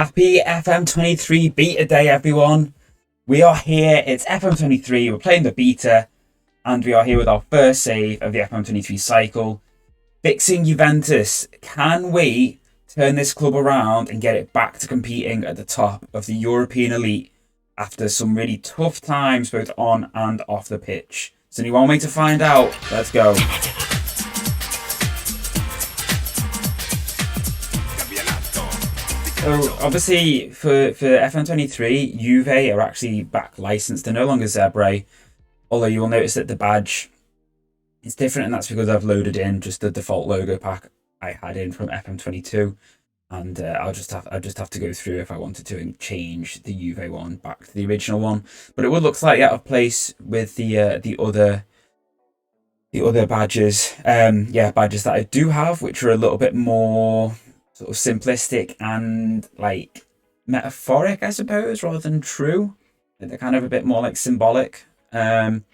Happy FM23 beta day, everyone. We are here. It's FM23. We're playing the beta, and we are here with our first save of the FM23 cycle. Fixing Juventus. Can we turn this club around and get it back to competing at the top of the European elite after some really tough times both on and off the pitch? There's only one way to find out. Let's go. So obviously for FM23, Juve are actually back licensed. They're no longer Zebre, although you will notice that the badge is different, and that's because I've loaded in just the default logo pack I had in from FM22, and I'll just have to go through if I wanted to and change the Juve one back to the original one. But it would look slightly out of place with the other badges. Badges that I do have, which are a little bit more sort of simplistic and like metaphoric, I suppose, rather than true. They're kind of a bit more like symbolic. Obviously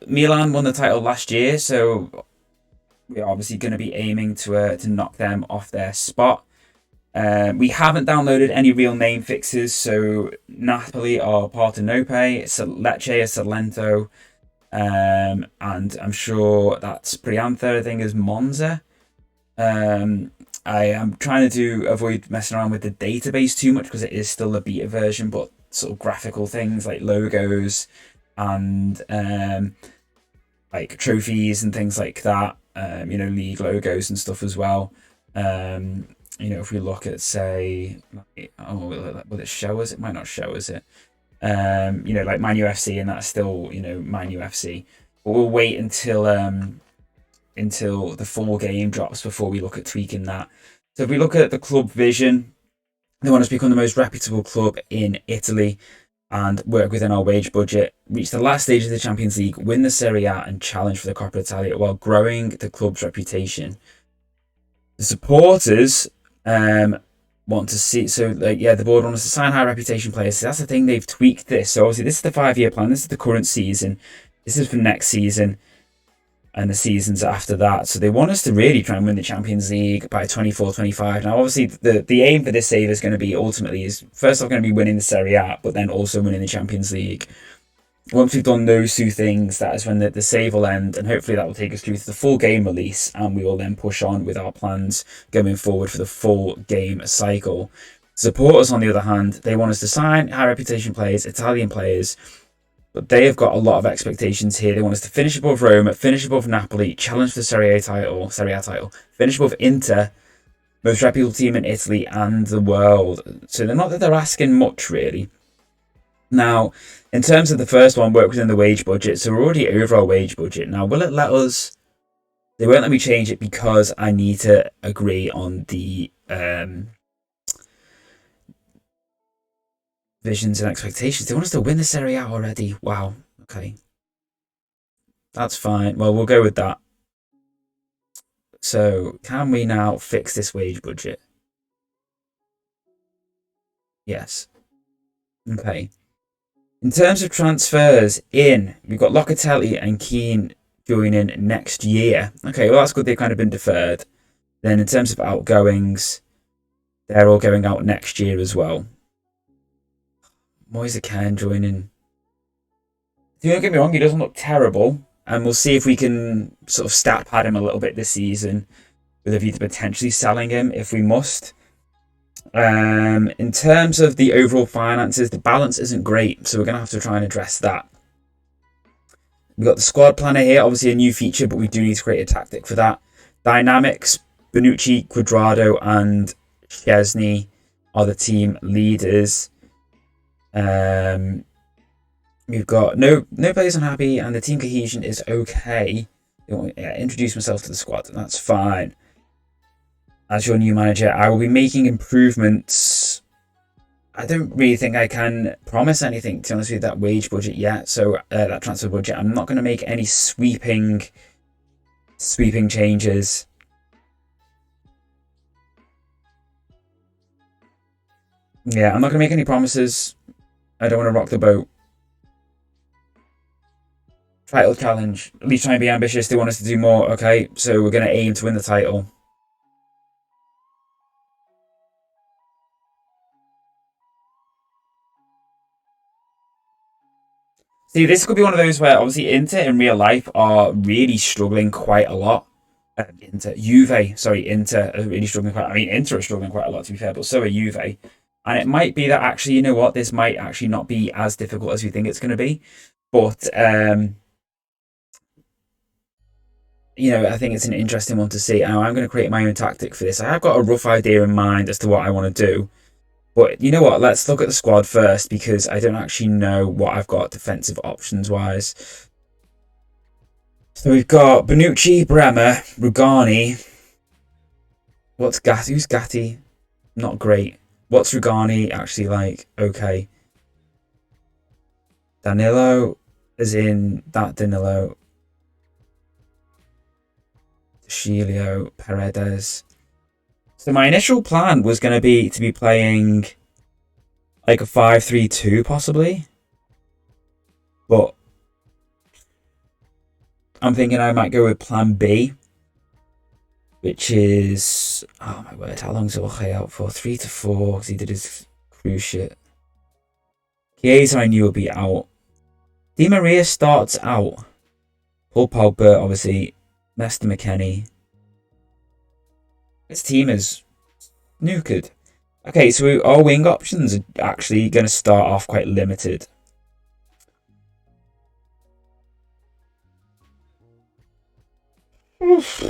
Milan won the title last year, so we're obviously going to be aiming to knock them off their spot. We haven't downloaded any real name fixes, so Napoli are Partenope, Lecce is Salento, and I'm sure that's Briantha, I think, is Monza. I am trying to avoid messing around with the database too much because it is still a beta version, but sort of graphical things like logos and like trophies and things like that, league logos and stuff as well. If we look at, say, will it show us? It might not show us it. Like Man UFC, and that's still, Man UFC. But we'll wait until the full game drops before we look at tweaking that. So if we look at the club vision, they want us to become the most reputable club in Italy and work within our wage budget, reach the last stage of the Champions League, win the Serie A and challenge for the Coppa Italia while growing the club's reputation. The supporters want to see, the board wants to sign high reputation players. So that's the thing, they've tweaked this. So obviously this is the 5-year plan, this is the current season, this is for next season and the seasons after that. So they want us to really try and win the Champions League by 24-25. Now, obviously, the aim for this save is going to be ultimately is first off going to be winning the Serie A, but then also winning the Champions League. Once we've done those two things, that is when the save will end, and hopefully that will take us through to the full game release, and we will then push on with our plans going forward for the full game cycle. Supporters, on the other hand, they want us to sign high reputation players, Italian players, but they have got a lot of expectations here. They want us to finish above Roma, finish above Napoli, challenge for the Serie A title, finish above Inter, most reputable team in Italy and the world. So they're not that they're asking much, really. Now, in terms of the first one, work within the wage budget. So we're already over our wage budget. Now, will it let us? They won't let me change it because I need to agree on the visions and expectations. They want us to win the Serie A already. Wow. Okay. That's fine. Well, we'll go with that. So, can we now fix this wage budget? Yes. Okay. In terms of transfers we've got Locatelli and Keane joining next year. Okay, well, that's good. They've kind of been deferred. Then in terms of outgoings, they're all going out next year as well. Moise Kean joining. Don't get me wrong, he doesn't look terrible, and we'll see if we can sort of stat pad him a little bit this season with a view to potentially selling him if we must. In terms of the overall finances, the balance isn't great, so we're going to have to try and address that. We've got the squad planner here, obviously a new feature, but we do need to create a tactic for that. Dynamics, Bonucci, Cuadrado and Szczesny are the team leaders. We've got no players unhappy, and the team cohesion is okay. Introduce myself to the squad, that's fine. As your new manager, I will be making improvements. I don't really think I can promise anything, to be honest with you, that wage budget yet. So that transfer budget, I'm not going to make any sweeping changes. Yeah, I'm not going to make any promises. I don't want to rock the boat. Title challenge. At least try and be ambitious. They want us to do more. Okay, so we're going to aim to win the title. See, this could be one of those where obviously Inter in real life are really struggling quite a lot. Inter are really struggling quite. I mean, Inter are struggling quite a lot to be fair, but so are Juve. And it might be that actually, you know what, this might actually not be as difficult as we think it's going to be. But I think it's an interesting one to see. And I'm going to create my own tactic for this. I have got a rough idea in mind as to what I want to do. But you know what? Let's look at the squad first because I don't actually know what I've got defensive options wise. So we've got Bonucci, Bremer, Rugani. What's Gatti? Who's Gatti? Not great. What's Rugani actually like? Okay. Danilo, as in that Danilo. Shilio, Paredes. So my initial plan was going to be playing like a 5-3-2 possibly. But I'm thinking I might go with plan B, which is, oh my word, how long is Jorge out for? 3 to 4 because he did his cruise shit. Chiesa I knew would be out. Di Maria starts out. Paul Pogba, obviously. Lester McKennie. This team is nukered. Okay, so our wing options are actually going to start off quite limited. Oof.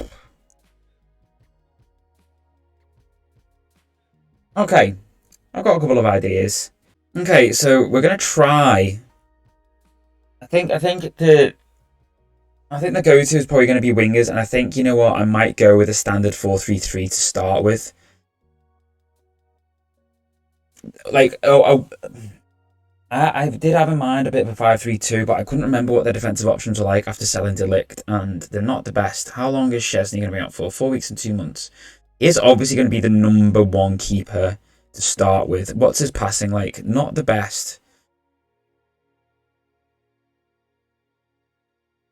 Okay, I've got a couple of ideas. Okay, so we're going to try. I think the go-to is probably going to be wingers, and I think, you know what, I might go with a standard 4-3-3 to start with. Like, I did have in mind a bit of a 5-3-2, but I couldn't remember what their defensive options were like after selling De Ligt, and they're not the best. How long is Szczesny going to be out for? 4 weeks and 2 months. He is obviously going to be the number one keeper to start with. What's his passing like? Not the best.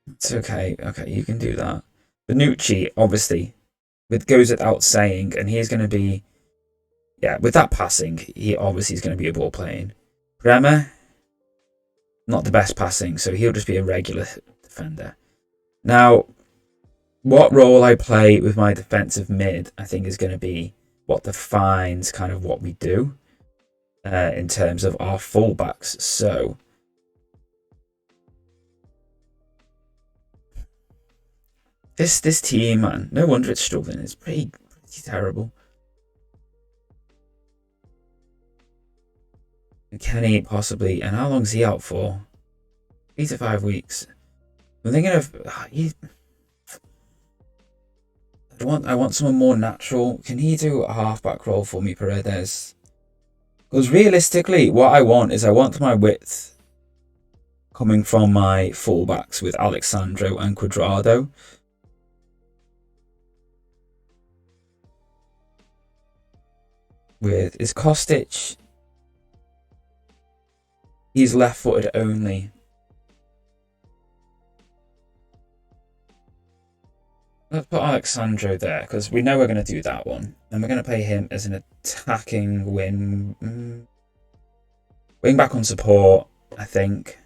It's okay. Okay, you can do that. Bonucci, obviously, it goes without saying, and he's going to be, yeah, with that passing, he obviously is going to be a ball playing. Bremer, not the best passing, so he'll just be a regular defender. Now, what role I play with my defensive mid, I think, is going to be what defines kind of what we do in terms of our fullbacks. So, this team, man, no wonder it's struggling. It's pretty terrible. Kenny possibly, and how long is he out for? 3 to 5 weeks. I'm thinking of I want someone more natural. Can he do a halfback role for me, Paredes? Because realistically, what I want my width coming from my fullbacks with Alexandro and Cuadrado. Is Kostic? He's left-footed only. Let's put Alexandro there, because we know we're going to do that one. And we're going to play him as an attacking wing. Wing back on support, I think.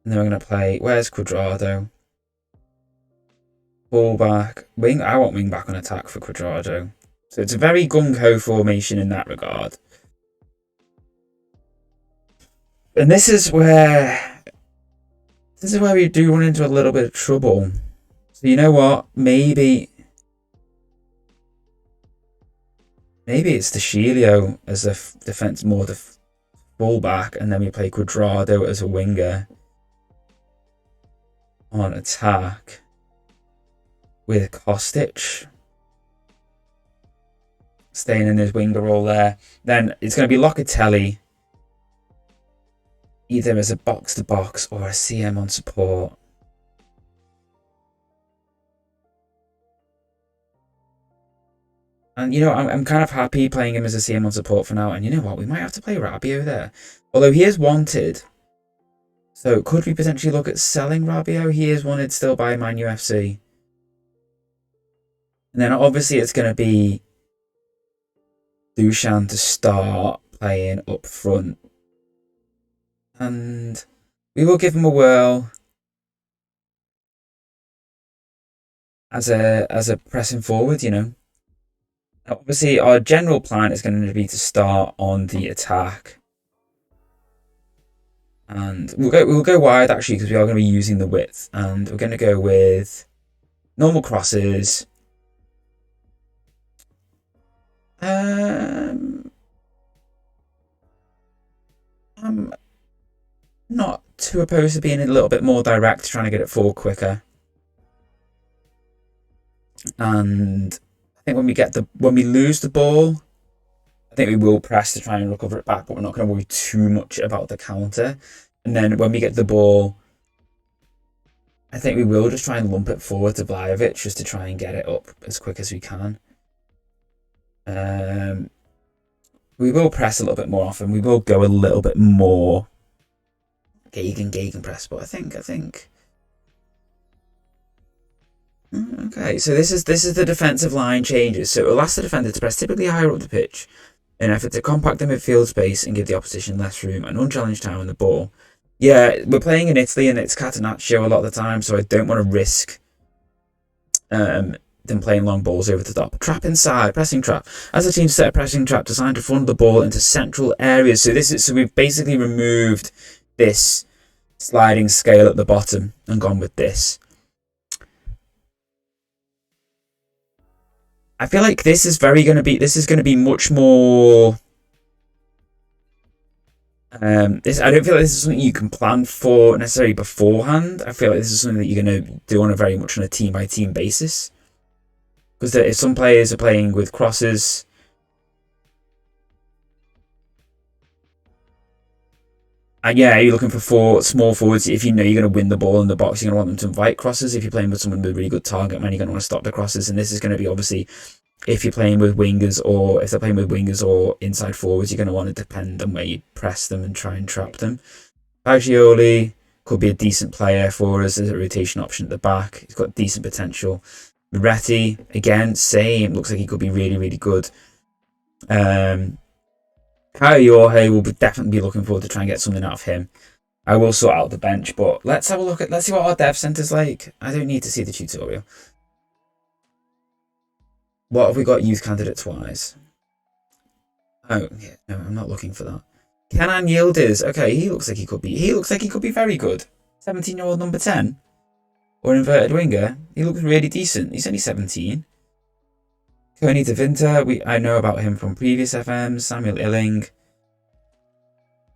And then we're going to play... Where's Cuadrado? Ball back. Wing. I want wing back on attack for Cuadrado. So it's a very gung-ho formation in that regard. And this is where we do run into a little bit of trouble. So you know what? Maybe it's the Shilio as a defense, more the fullback, and then we play Cuadrado as a winger on attack with Kostic staying in his winger role there. Then it's going to be Locatelli either as a box-to-box or a CM on support. And, you know, I'm kind of happy playing him as a CM on support for now. And you know what? We might have to play Rabiot there. Although he is wanted. So could we potentially look at selling Rabiot? He is wanted still by Man UFC. And then obviously it's going to be Dusan to start playing up front. and we will give him a whirl as a pressing forward, you know. Obviously, our general plan is going to be to start on the attack, and we'll go wide actually because we are going to be using the width, and we're going to go with normal crosses. I'm not too opposed to being a little bit more direct, trying to get it forward quicker. And I think when we lose the ball, I think we will press to try and recover it back, but we're not going to worry too much about the counter. And then when we get the ball, I think we will just try and lump it forward to Vlahovic just to try and get it up as quick as we can. We will press a little bit more often. We will go a little bit more Gegen press, but I think. Okay, so this is the defensive line changes. So it will ask the defender to press typically higher up the pitch in an effort to compact the midfield space and give the opposition less room and unchallenged time on the ball. Yeah, we're playing in Italy and it's catenaccio a lot of the time, so I don't want to risk them playing long balls over the top. Trap inside, pressing trap. As the team set a pressing trap designed to funnel the ball into central areas. So we've basically removed this sliding scale at the bottom and gone with this. I feel like this is going to be much more. I don't feel like this is something you can plan for necessarily beforehand. I feel like this is something that you're going to do on a very much on a team by team basis. Because if some players are playing with crosses, and yeah, you're looking for small forwards. If you know you're going to win the ball in the box, you're going to want them to invite crosses. If you're playing with someone with a really good target man, you're going to want to stop the crosses. And this is going to be obviously, if you're playing with wingers or if they're playing with wingers or inside forwards, you're going to want to depend on where you press them and try and trap them. Fagioli could be a decent player for us as a rotation option at the back. He's got decent potential. Moretti, again, same. Looks like he could be really, really good. Kyle Jorge will definitely be looking forward to try and get something out of him. I will sort out the bench, but let's have a look let's see what our dev center's like. I don't need to see the tutorial. What have we got youth candidates wise? Oh, yeah, no, I'm not looking for that. Kenan Yildiz. Okay, he looks like he could be very good. 17-year-old number 10 or inverted winger. He looks really decent. He's only 17. Coney De Winter, I know about him from previous FMs. Samuel Illing.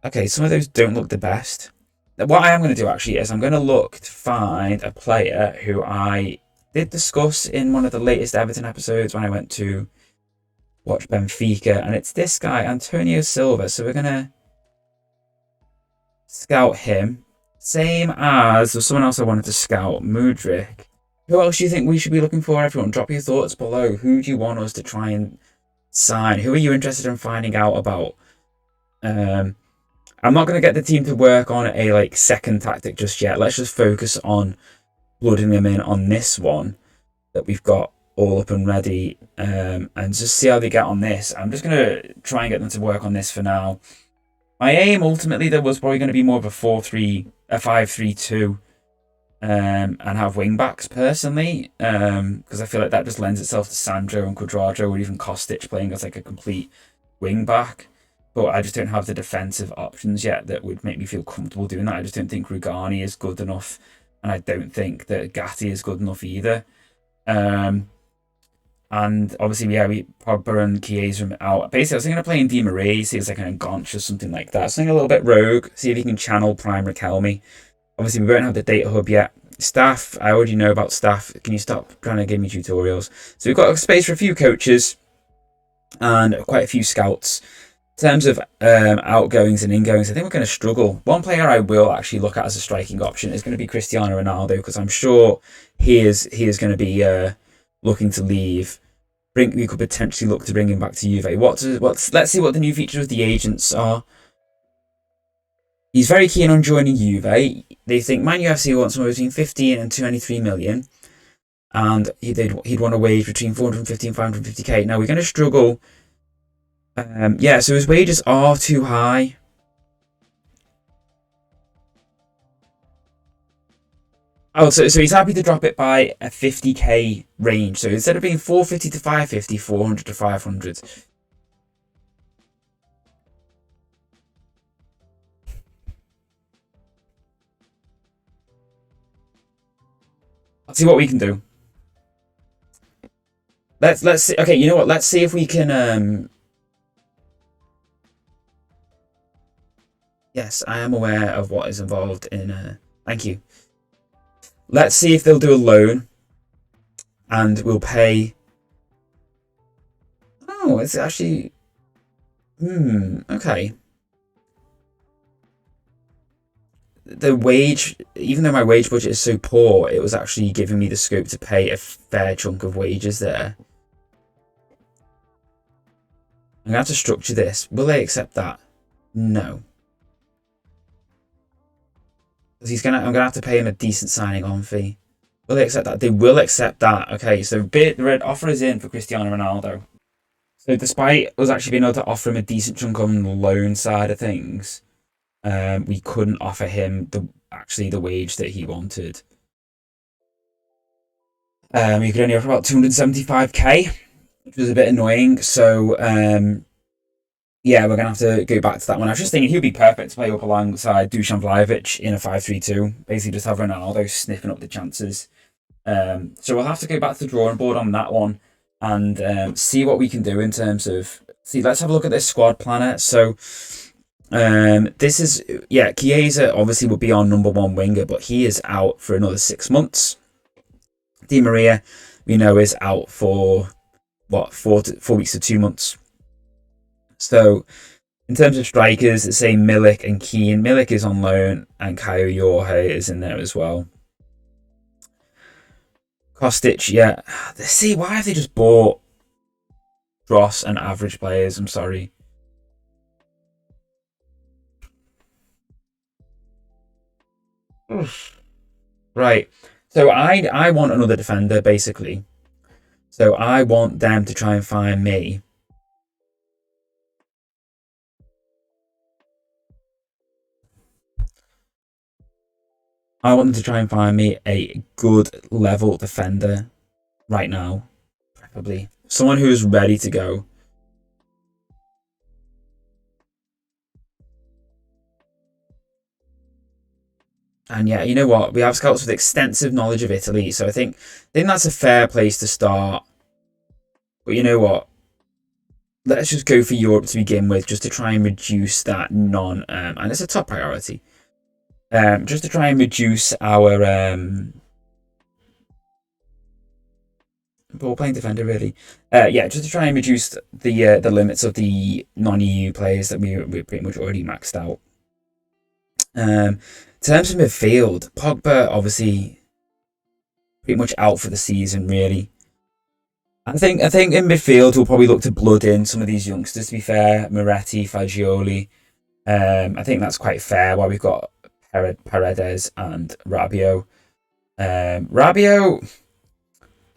Okay, some of those don't look the best. What I am going to do actually is I'm going to look to find a player who I did discuss in one of the latest Everton episodes when I went to watch Benfica, and it's this guy, Antonio Silva. So we're going to scout him. Same as there's someone else I wanted to scout, Mudryk. Who else do you think we should be looking for, everyone? Drop your thoughts below. Who do you want us to try and sign? Who are you interested in finding out about? I'm not going to get the team to work on a second tactic just yet. Let's just focus on blooding them in on this one that we've got all up and ready, and just see how they get on this. I'm just going to try and get them to work on this for now. My aim ultimately there was probably going to be more of a 5-3-2, and have wing backs personally, because I feel like that just lends itself to Sandro and Cuadrado or even Kostic playing as like a complete wing back. But I just don't have the defensive options yet that would make me feel comfortable doing that. I just don't think Rugani is good enough, and I don't think that Gatti is good enough either. And obviously, yeah, Pogba and Chiesa out. Basically, I was thinking of playing Di Maria, see it's like an Enganche or something like that. Something a little bit rogue, see if he can channel Prime Raquelme. Obviously, we won't have the data hub yet. Staff, I already know about staff. Can you stop trying to give me tutorials? So we've got a space for a few coaches and quite a few scouts. In terms of outgoings and ingoings, I think we're going to struggle. One player I will actually look at as a striking option is going to be Cristiano Ronaldo, because I'm sure he is going to be looking to leave. We could potentially look to bring him back to Juve. Let's see what the new features of the agents are. He's very keen on joining Juve. They think Man UFC wants somewhere between 15 and 23 million. And he'd want a wage between 450 and 550k. Now, we're going to struggle. Yeah, so his wages are too high. Oh, so he's happy to drop it by a 50k range. So instead of being 450 to 550, 400 to 500. Let's see what we can do. Let's see. Okay, you know what? Let's see if we can. Yes, I am aware of what is involved in. Thank you. Let's see if they'll do a loan, and we'll pay. Oh, it's actually. Okay. The wage, even though my wage budget is so poor, it was actually giving me the scope to pay a fair chunk of wages there. I'm gonna have to structure this. Will they accept that? No. Because I'm gonna have to pay him a decent signing on fee. Will they accept that? They will accept that. Okay, so the red offer is in for Cristiano Ronaldo. So despite us actually being able to offer him a decent chunk on the loan side of things, we couldn't offer him the wage that he wanted. We could only offer about 275k, which was a bit annoying. So yeah, we're gonna have to go back to that one. I was just thinking he'd be perfect to play up alongside Dusan Vlahovic in a 5-3-2. Basically, just have Ronaldo sniffing up the chances. So we'll have to go back to the drawing board on that one and see what we can do in terms of. Let's have a look at this squad planner. So this is Chiesa obviously would be our number one winger, but he is out for another 6 months. Di Maria, we know, is out for 4 weeks to 2 months. So in terms of strikers, let's say Milik and Keane. Milik is on loan and Kayo Jorge is in there as well. Kostic, yeah. See, why have they just bought dross and average players? I'm sorry. Right. So I want another defender, basically. So I want them to try and find me. I want them to try and find me a good level defender right now, preferably. Someone who is ready to go. And yeah, you know what? We have scouts with extensive knowledge of Italy, so I think that's a fair place to start. But you know what? Let's just go for Europe to begin with, just to try and reduce that and it's a top priority. Just to try and reduce our ball playing defender, really. Just to try and reduce the limits of the non-EU players that we're pretty much already maxed out. In terms of midfield, Pogba obviously pretty much out for the season, really. I think in midfield we'll probably look to blood in some of these youngsters. To be fair, Moretti, Fagioli. I think that's quite fair. While we've got Paredes and Rabiot. Rabiot,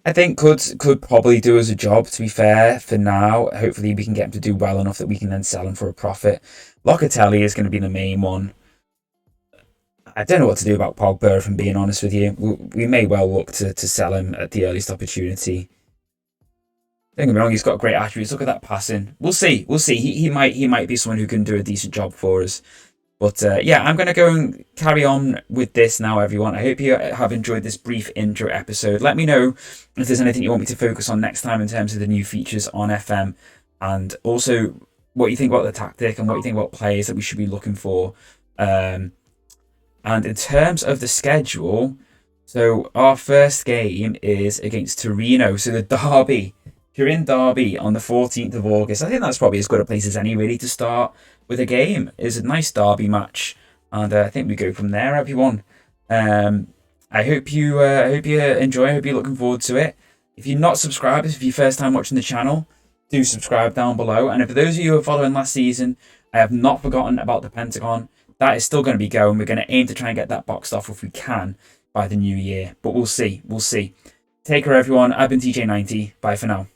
I think could probably do us a job, to be fair, for now. Hopefully we can get him to do well enough that we can then sell him for a profit. Locatelli is going to be the main one. I don't know what to do about Pogba, if I'm being honest with you. We may well look to sell him at the earliest opportunity. Don't get me wrong, he's got great attributes. Look at that passing. We'll see. He might be someone who can do a decent job for us. But yeah, I'm going to go and carry on with this now, everyone. I hope you have enjoyed this brief intro episode. Let me know if there's anything you want me to focus on next time in terms of the new features on FM. And also what you think about the tactic and what you think about players that we should be looking for. And in terms of the schedule, so our first game is against Torino. So the derby. Turin derby on the 14th of August. I think that's probably as good a place as any, really, to start with a game. It's a nice derby match, and I think we go from there, everyone. I hope you enjoy. I hope you're looking forward to it. If you're not subscribed, if it's your first time watching the channel, do subscribe down below. And for those of you who are following last season, I have not forgotten about the Pentagon. That is still going to be going. We're going to aim to try and get that boxed off if we can by the new year. But we'll see. Take care, everyone. I've been TJ90. Bye for now.